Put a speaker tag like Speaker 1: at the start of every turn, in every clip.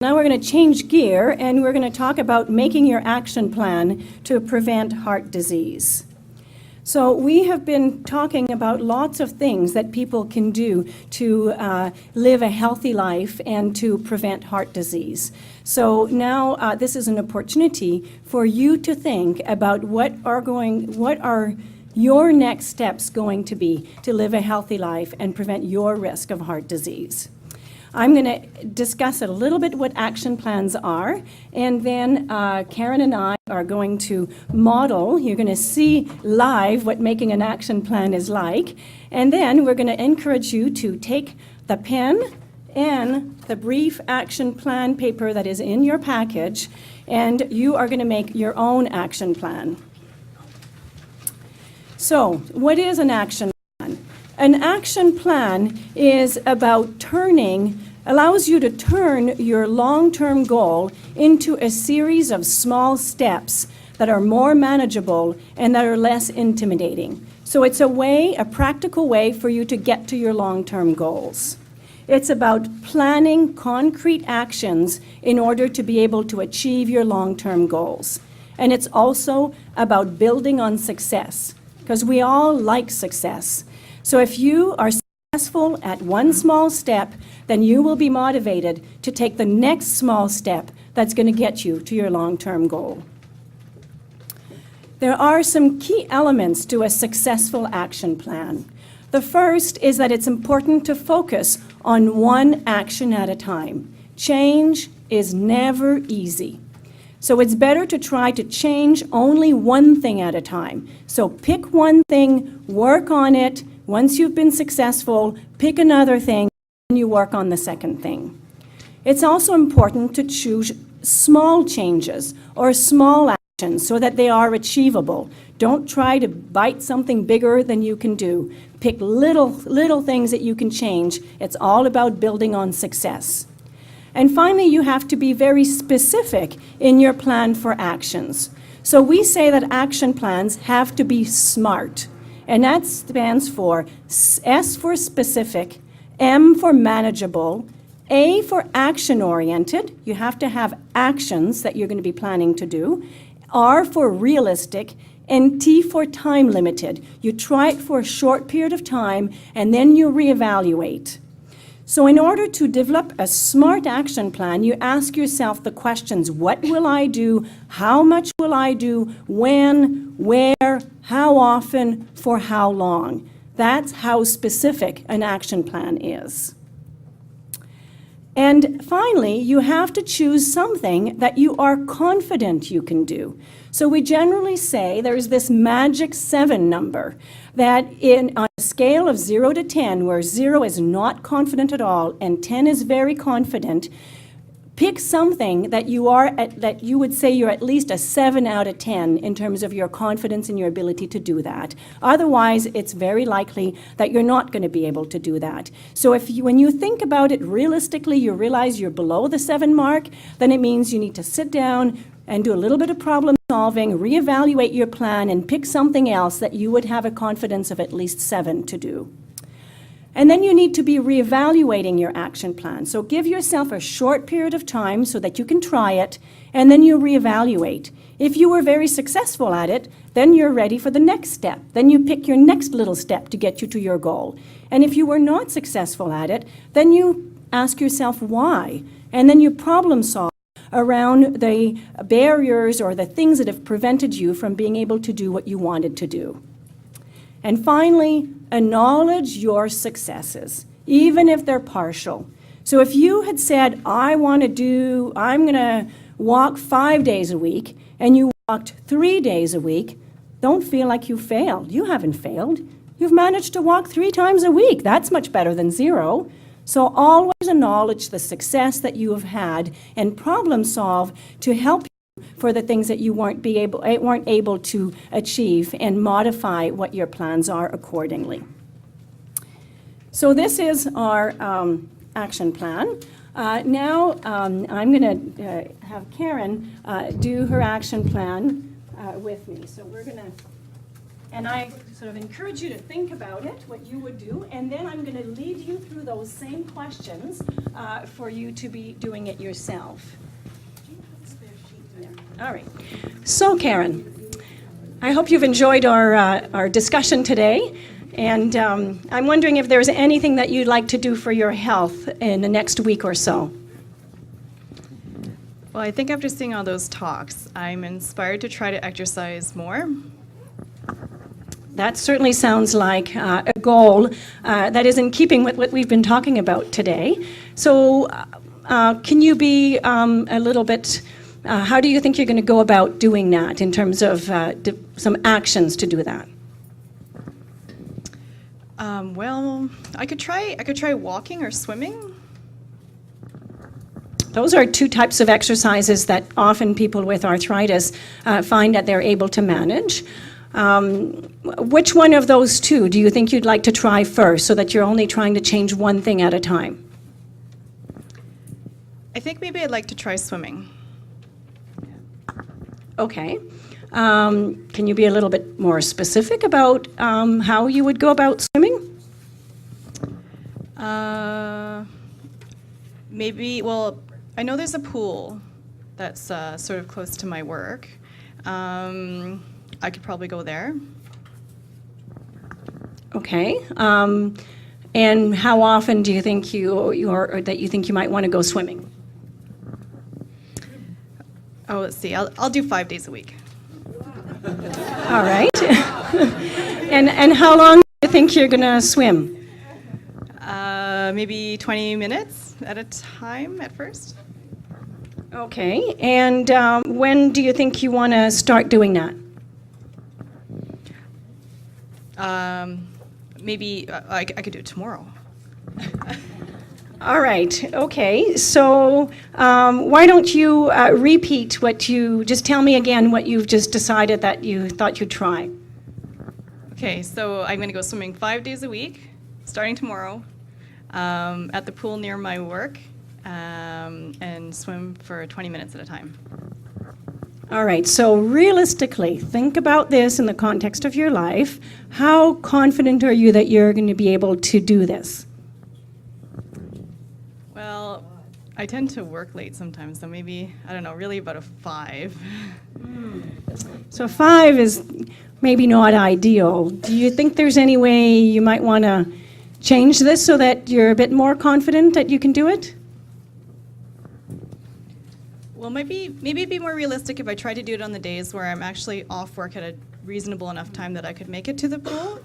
Speaker 1: Now we're going to change gear and we're going to talk about making your action plan to prevent heart disease. So we have been talking about lots of things that people can do to live a healthy life and to prevent heart disease. So now this is an opportunity for you to think about what are your next steps going to be to live a healthy life and prevent your risk of heart disease. I'm going to discuss a little bit what action plans are, and then Karen and I are going to model. You're going to see live what making an action plan is like, and then we're going to encourage you to take the pen and the brief action plan paper that is in your package, and you are going to make your own action plan. So, what is an action plan? An action plan is about allows you to turn your long-term goal into a series of small steps that are more manageable and that are less intimidating. So it's a practical way for you to get to your long-term goals. It's about planning concrete actions in order to be able to achieve your long-term goals. And it's also about building on success, because we all like success. So if you are successful at one small step, then you will be motivated to take the next small step that's going to get you to your long-term goal. There are some key elements to a successful action plan. The first is that it's important to focus on one action at a time. Change is never easy. So it's better to try to change only one thing at a time. So pick one thing, work on it. Once you've been successful, pick another thing, and you work on the second thing. It's also important to choose small changes or small actions so that they are achievable. Don't try to bite something bigger than you can do. Pick little things that you can change. It's all about building on success. And finally, you have to be very specific in your plan for actions. So we say that action plans have to be SMART. And that stands for S for specific, M for manageable, A for action-oriented. You have to have actions that you're going to be planning to do. R for realistic, and T for time-limited. You try it for a short period of time, and then you reevaluate. So in order to develop a SMART action plan, you ask yourself the questions: what will I do? How much will I do? When? Where? How often? For how long? That's how specific an action plan is. And finally, you have to choose something that you are confident you can do. So we generally say there's this magic 7 number that on a scale of 0 to 10, where 0 is not confident at all and 10 is very confident, pick something that you would say you're at least a 7 out of 10 in terms of your confidence in your ability to do that. Otherwise, it's very likely that you're not going to be able to do that. So when you think about it realistically, you realize you're below the 7 mark, then it means you need to sit down and do a little bit of problem solving, reevaluate your plan, and pick something else that you would have a confidence of at least 7 to do. And then you need to be reevaluating your action plan. So give yourself a short period of time so that you can try it, and then you reevaluate. If you were very successful at it, then you're ready for the next step. Then you pick your next little step to get you to your goal. And if you were not successful at it, then you ask yourself why, and then you problem solve around the barriers or the things that have prevented you from being able to do what you wanted to do. And finally, acknowledge your successes, even if they're partial. So if you had said, I'm going to walk 5 days a week, and you walked 3 days a week, don't feel like you failed. You haven't failed. You've managed to walk 3 times a week. That's much better than 0. So always acknowledge the success that you have had and problem solve to help you for the things that you weren't able to achieve, and modify what your plans are accordingly. So this is our action plan. Now I'm going to have Karen do her action plan with me. So we're going to And I sort of encourage you to think about it, what you would do, and then I'm going to lead you through those same questions for you to be doing it yourself. All right. So, Karen, I hope you've enjoyed our discussion today, and I'm wondering if there's anything that you'd like to do for your health in the next week or so.
Speaker 2: Well, I think after seeing all those talks, I'm inspired to try to exercise more.
Speaker 1: That certainly sounds like a goal that is in keeping with what we've been talking about today. So can you be a little bit, how do you think you're going to go about doing that in terms of some actions to do that?
Speaker 2: Well, I could try walking or swimming.
Speaker 1: Those are two types of exercises that often people with arthritis find that they're able to manage. Which one of those two do you think you'd like to try first so that you're only trying to change one thing at a time?
Speaker 2: I think maybe I'd like to try swimming.
Speaker 1: Okay. Can you be a little bit more specific about how you would go about swimming?
Speaker 2: Maybe, well, I know there's a pool that's sort of close to my work. I could probably go there. Okay. And how often do you think you might want to go swimming? Oh, let's see. I'll do 5 days a week.
Speaker 1: All right. And how long do you think you're going to swim?
Speaker 2: Maybe 20 minutes at a time at first.
Speaker 1: Okay. And when do you think you want to start doing that?
Speaker 2: Maybe I could do it tomorrow.
Speaker 1: All right. Okay. So why don't you repeat just tell me again what you've just decided that you thought you'd try.
Speaker 2: Okay. So I'm going to go swimming 5 days a week, starting tomorrow, at the pool near my work, and swim for 20 minutes at a time.
Speaker 1: All right, so realistically, think about this in the context of your life. How confident are you that you're going to be able to do this?
Speaker 2: Well, I tend to work late sometimes, so maybe, I don't know, really about a 5.
Speaker 1: So 5 is maybe not ideal. Do you think there's any way you might want to change this so that you're a bit more confident that you can do it?
Speaker 2: Well, maybe be more realistic if I try to do it on the days where I'm actually off work at a reasonable enough time that I could make it to the pool.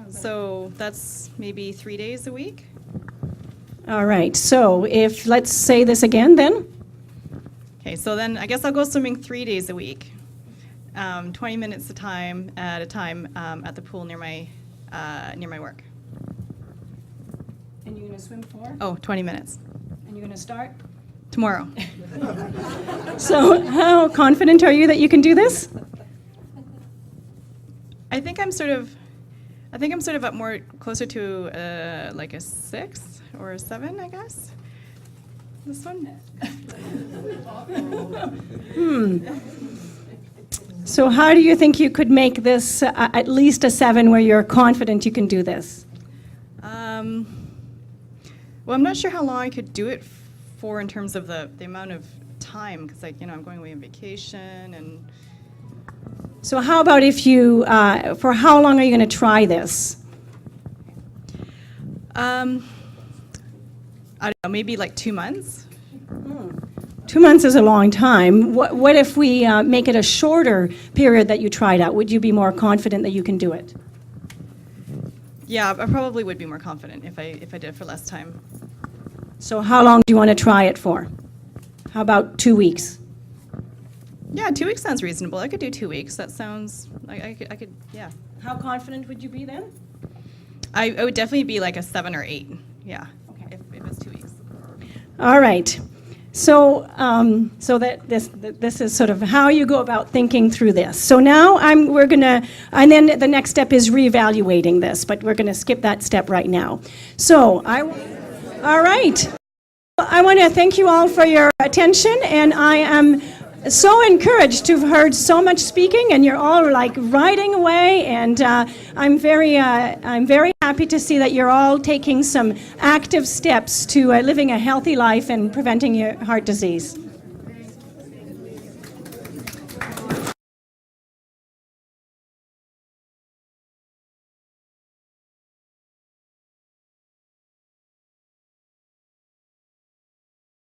Speaker 2: So that's maybe 3 days a week.
Speaker 1: All right, so let's say this again then.
Speaker 2: Okay, so then I guess I'll go swimming 3 days a week, 20 minutes at a time at the pool near my work.
Speaker 1: And you're going to swim for?
Speaker 2: Oh, 20 minutes.
Speaker 1: And you're going to start?
Speaker 2: Tomorrow.
Speaker 1: So how confident are you that you can do this?
Speaker 2: I think I'm sort of up more closer to like a 6 or a 7, I guess. This one.
Speaker 1: So how do you think you could make this at least a 7 where you're confident you can do this?
Speaker 2: Well, I'm not sure how long I could do it for in terms of the amount of time, because I'm going away on vacation and.
Speaker 1: So how about if you, for how long are you going to try this?
Speaker 2: I don't know, maybe like 2 months.
Speaker 1: 2 months is a long time. What if we make it a shorter period that you tried out? Would you be more confident that you can do it?
Speaker 2: Yeah, I probably would be more confident if I did it for less time.
Speaker 1: So how long do you want to try it for? How about 2 weeks?
Speaker 2: Yeah, 2 weeks sounds reasonable. I could do 2 weeks. That sounds like I could, yeah.
Speaker 1: How confident would you be then?
Speaker 2: I would definitely be like a 7 or 8. Yeah, okay. if it's 2 weeks.
Speaker 1: All right. So, so that this is sort of how you go about thinking through this. So now we're gonna, and then the next step is reevaluating this, but we're gonna skip that step right now. So all right. I want to thank you all for your attention, and I am so encouraged to have heard so much speaking, and you're all like riding away, and I'm very happy to see that you're all taking some active steps to living a healthy life and preventing your heart disease.